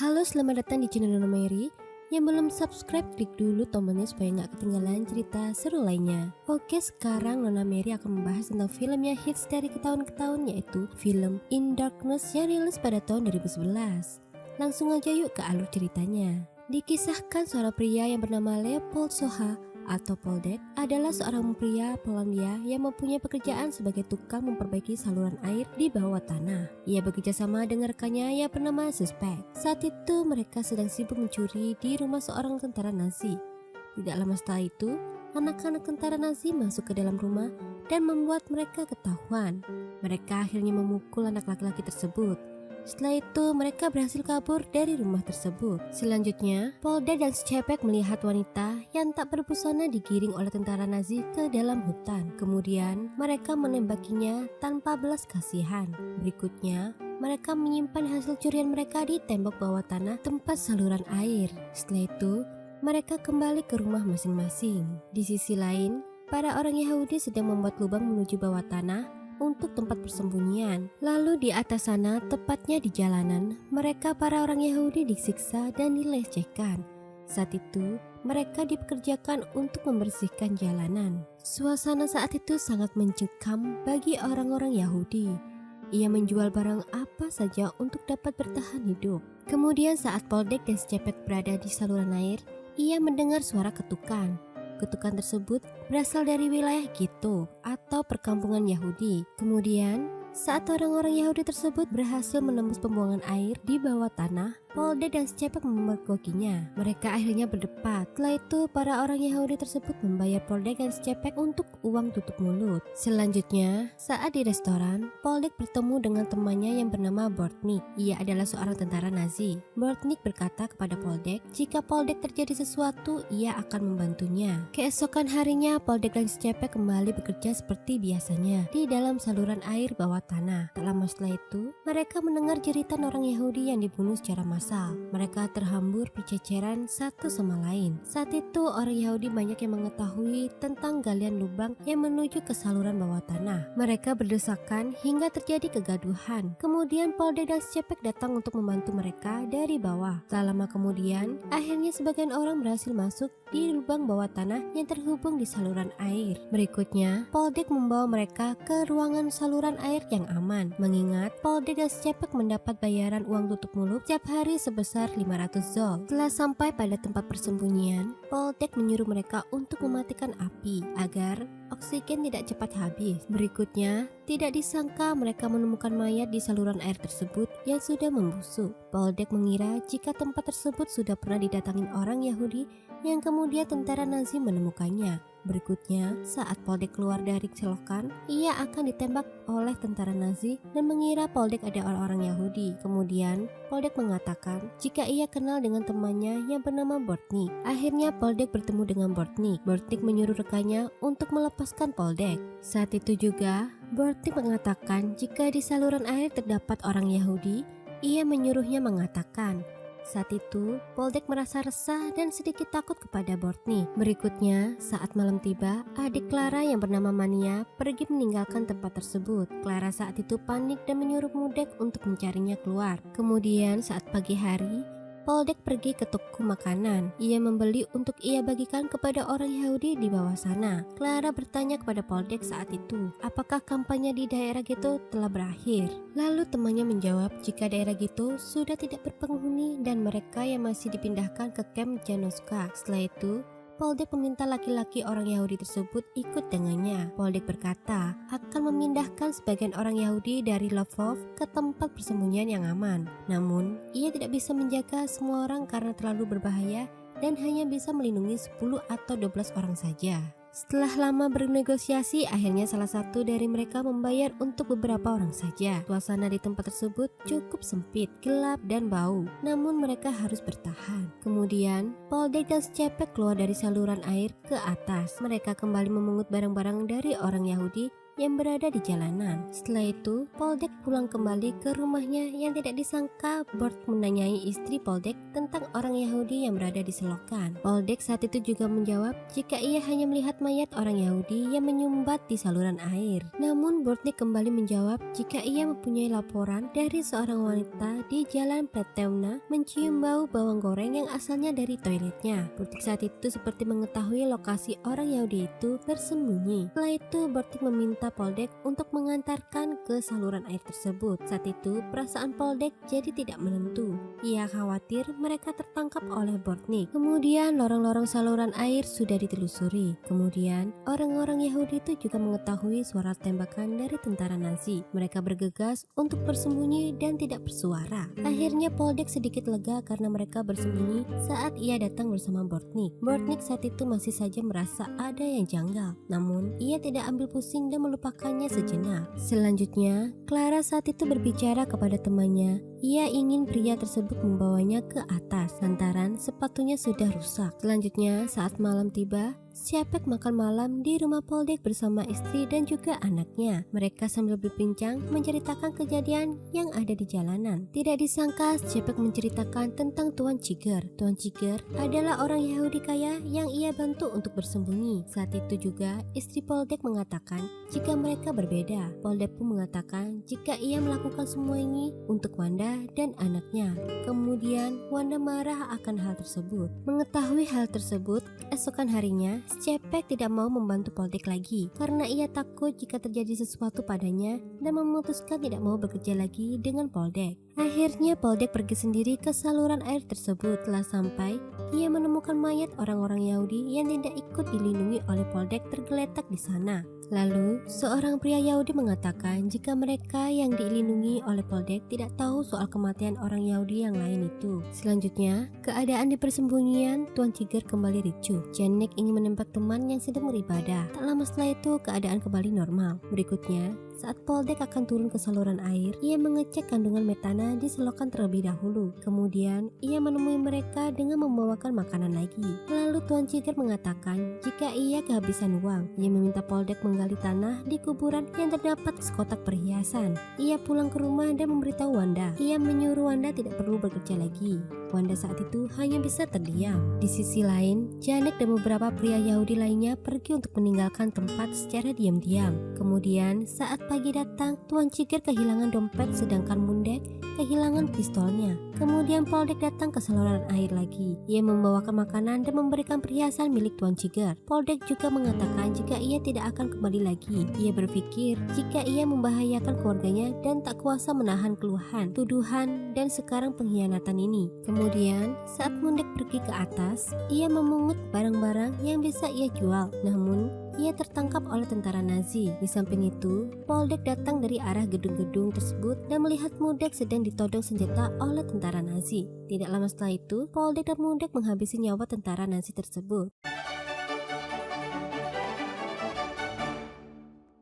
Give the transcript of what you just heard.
Halo, selamat datang di channel Nona Mary. Yang belum subscribe, klik dulu tombolnya supaya nggak ketinggalan cerita seru lainnya. Oke, sekarang Nona Mary akan membahas tentang film yang hits dari tahun ke tahun, yaitu film In Darkness yang rilis pada tahun 2011. Langsung aja yuk ke alur ceritanya. Dikisahkan seorang pria yang bernama Leopold Soha atau Poldek adalah seorang pria Polandia yang mempunyai pekerjaan sebagai tukang memperbaiki saluran air di bawah tanah. Ia bekerja sama dengan rekannya yang bernama Suspek. Saat itu mereka sedang sibuk mencuri di rumah seorang tentara Nazi. Tidak lama setelah itu, anak-anak tentara Nazi masuk ke dalam rumah dan membuat mereka ketahuan. Mereka akhirnya memukul anak laki-laki tersebut. Setelah itu mereka berhasil kabur dari rumah tersebut. Selanjutnya, Polda dan Shepek melihat wanita yang tak berbusana digiring oleh tentara Nazi ke dalam hutan. Kemudian mereka menembakinya tanpa belas kasihan. Berikutnya, mereka menyimpan hasil curian mereka di tembok bawah tanah tempat saluran air. Setelah itu, mereka kembali ke rumah masing-masing. Di sisi lain, para orang Yahudi sedang membuat lubang menuju bawah tanah untuk tempat persembunyian. Lalu di atas sana, tepatnya di jalanan, mereka para orang Yahudi disiksa dan dilecehkan. Saat itu, mereka dipekerjakan untuk membersihkan jalanan. Suasana saat itu sangat mencekam bagi orang-orang Yahudi. Ia menjual barang apa saja untuk dapat bertahan hidup. Kemudian saat Poldek dan Shepek berada di saluran air, ia mendengar suara ketukan. Ketukan tersebut berasal dari wilayah Ghetto atau perkampungan Yahudi. Kemudian, saat orang-orang Yahudi tersebut berhasil menembus pembuangan air di bawah tanah, Polda dan Shepek memergokinya. Mereka akhirnya berdebat. Setelah itu, para orang Yahudi tersebut membayar Polda dan Shepek untuk uang tutup mulut. Selanjutnya, saat di restoran, Poldek bertemu dengan temannya yang bernama Bortnik. Ia adalah seorang tentara Nazi. Bortnik berkata kepada Poldek, jika Poldek terjadi sesuatu, ia akan membantunya. Keesokan harinya, Poldek dan Shepek kembali bekerja seperti biasanya di dalam saluran air bawah tanah. Tak lama setelah itu, mereka mendengar jeritan orang Yahudi yang dibunuh secara massal. Mereka terhambur berceceran satu sama lain. Saat itu, orang Yahudi banyak yang mengetahui tentang galian lubang yang menuju ke saluran bawah tanah. Mereka berdesakan hingga terjadi kegaduhan. Kemudian Polda dan Shepek datang untuk membantu mereka dari bawah. Tak lama kemudian, akhirnya sebagian orang berhasil masuk di lubang bawah tanah yang terhubung di saluran air. Berikutnya, Poldek membawa mereka ke ruangan saluran air yang aman. Mengingat Poldek dan Shepek mendapat bayaran uang tutup mulut setiap hari sebesar 500 zol. Setelah sampai pada tempat persembunyian, Poldek menyuruh mereka untuk mematikan api agar oksigen tidak cepat habis. Berikutnya, tidak disangka mereka menemukan mayat di saluran air tersebut yang sudah membusuk. Poldek mengira jika tempat tersebut sudah pernah didatangin orang Yahudi yang kemudian tentara Nazi menemukannya. Berikutnya, saat Poldek keluar dari selokan, ia akan ditembak oleh tentara Nazi dan mengira Poldek ada orang-orang Yahudi. Kemudian, Poldek mengatakan jika ia kenal dengan temannya yang bernama Bortnik. Akhirnya Poldek bertemu dengan Bortnik. Bortnik menyuruh rekannya untuk melepaskan Poldek. Saat itu juga, Bortnik mengatakan jika di saluran air terdapat orang Yahudi, ia menyuruhnya mengatakan. Saat itu, Poldek merasa resah dan sedikit takut kepada Bortnik. Berikutnya, saat malam tiba, adik Clara yang bernama Mania pergi meninggalkan tempat tersebut. Clara saat itu panik dan menyuruh Mudek untuk mencarinya keluar. Kemudian, saat pagi hari, Poldek pergi ke toko makanan. Ia membeli untuk ia bagikan kepada orang Yahudi di bawah sana. Clara bertanya kepada Poldek saat itu, apakah kampanye di daerah Ghetto telah berakhir? Lalu temannya menjawab jika daerah Ghetto sudah tidak berpenghuni dan mereka yang masih dipindahkan ke kamp Janoska. Setelah itu, Poldek meminta laki-laki orang Yahudi tersebut ikut dengannya. Poldek berkata akan memindahkan sebagian orang Yahudi dari Lvov ke tempat persembunyian yang aman. Namun, ia tidak bisa menjaga semua orang karena terlalu berbahaya dan hanya bisa melindungi 10 atau 12 orang saja. Setelah lama bernegosiasi, akhirnya salah satu dari mereka membayar untuk beberapa orang saja. Suasana di tempat tersebut cukup sempit, gelap, dan bau. Namun mereka harus bertahan. Kemudian, Poldek dan Shepek keluar dari saluran air ke atas. Mereka kembali memungut barang-barang dari orang Yahudi yang berada di jalanan. Setelah itu, Poldek pulang kembali ke rumahnya yang tidak disangka Bert menanyai istri Poldek tentang orang Yahudi yang berada di selokan. Poldek saat itu juga menjawab jika ia hanya melihat mayat orang Yahudi yang menyumbat di saluran air. Namun Bortnik kembali menjawab jika ia mempunyai laporan dari seorang wanita di jalan Platevna mencium bau bawang goreng yang asalnya dari toiletnya. Bortnik saat itu seperti mengetahui lokasi orang Yahudi itu bersembunyi. Setelah itu Bortnik meminta Poldek untuk mengantarkan ke saluran air tersebut. Saat itu perasaan Poldek jadi tidak menentu. Ia khawatir mereka tertangkap oleh Bortnik. Kemudian lorong-lorong saluran air sudah ditelusuri. Kemudian orang-orang Yahudi itu juga mengetahui suara tembakan dari tentara Nazi. Mereka bergegas untuk bersembunyi dan tidak bersuara. Akhirnya Poldek sedikit lega karena mereka bersembunyi saat ia datang bersama Bortnik. Bortnik saat itu masih saja merasa ada yang janggal. Namun ia tidak ambil pusing dan melupakannya sejenak. Selanjutnya, Clara saat itu berbicara kepada temannya. Ia ingin pria tersebut membawanya ke atas lantaran sepatunya sudah rusak. Selanjutnya, saat malam tiba, Sjapek makan malam di rumah Poldek bersama istri dan juga anaknya. Mereka sambil berbincang menceritakan kejadian yang ada di jalanan. Tidak disangka Sjapek menceritakan tentang Tuan Ciger. Tuan Ciger adalah orang Yahudi kaya yang ia bantu untuk bersembunyi. Saat itu juga istri Poldek mengatakan jika mereka berbeda. Poldek pun mengatakan jika ia melakukan semua ini untuk Wanda dan anaknya. Kemudian Wanda marah akan hal tersebut. Mengetahui hal tersebut, keesokan harinya Sjapek tidak mau membantu Poldek lagi karena ia takut jika terjadi sesuatu padanya dan memutuskan tidak mau bekerja lagi dengan Poldek. Akhirnya Poldek pergi sendiri ke saluran air tersebut. Setelah sampai, ia menemukan mayat orang-orang Yahudi yang tidak ikut dilindungi oleh Poldek tergeletak di sana. Lalu, seorang pria Yahudi mengatakan jika mereka yang dilindungi oleh Poldek tidak tahu soal kematian orang Yahudi yang lain itu. Selanjutnya, keadaan di persembunyian Tuan Ciger kembali ricuh. Janek ingin menembak teman yang sedang beribadah. Tak lama setelah itu, keadaan kembali normal. Berikutnya, saat Poldek akan turun ke saluran air, ia mengecek kandungan metana di selokan terlebih dahulu. Kemudian, ia menemui mereka dengan membawakan makanan lagi. Lalu Tuan Ciger mengatakan jika ia kehabisan uang. Ia meminta Poldek menggali tanah di kuburan yang terdapat sekotak perhiasan. Ia pulang ke rumah dan memberitahu Wanda. Ia menyuruh Wanda tidak perlu bekerja lagi. Wanda saat itu hanya bisa terdiam. Di sisi lain, Janek dan beberapa pria Yahudi lainnya pergi untuk meninggalkan tempat secara diam-diam. Kemudian, saat pagi datang, Tuan Ciger kehilangan dompet sedangkan Mundek kehilangan pistolnya. Kemudian Poldek datang ke saluran air lagi. Ia membawakan makanan dan memberikan perhiasan milik Tuan Ciger. Poldek juga mengatakan jika ia tidak akan kembali lagi. Ia berpikir jika ia membahayakan keluarganya dan tak kuasa menahan keluhan, tuduhan, dan sekarang pengkhianatan ini. Kemudian, saat Mundek pergi ke atas, ia memungut barang-barang yang bisa ia jual. Namun, ia tertangkap oleh tentara Nazi. Di samping itu, Poldek datang dari arah gedung-gedung tersebut dan melihat Mundek sedang ditodong senjata oleh tentara Nazi. Tidak lama setelah itu, Poldek dan Mundek menghabisi nyawa tentara Nazi tersebut.